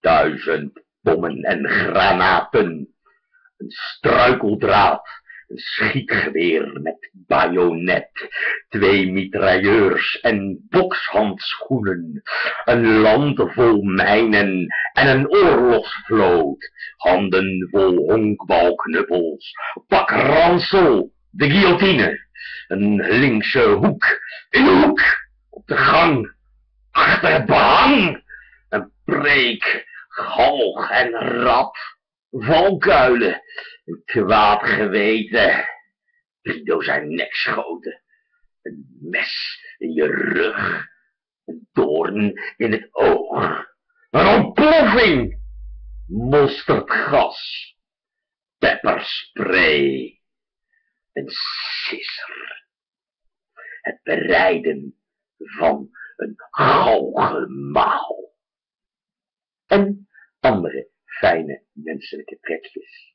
1000 bommen en granaten, een struikeldraad, een schietgeweer met bajonet, 2 mitrailleurs en bokshandschoenen, een land vol mijnen en een oorlogsvloot, handen vol honkbalknuppels, pak ransel, de guillotine, een linkse hoek, een hoek, op de gang, achter het behang, een preek, galg en rad, valkuilen, een kwaad geweten, 3 dozijn nekschoten, een mes in je rug, een doorn in het oog, een ontploffing, mosterdgas, pepperspray, een sisser, het bereiden van een galgenmaal en andere fijne menselijke trekjes.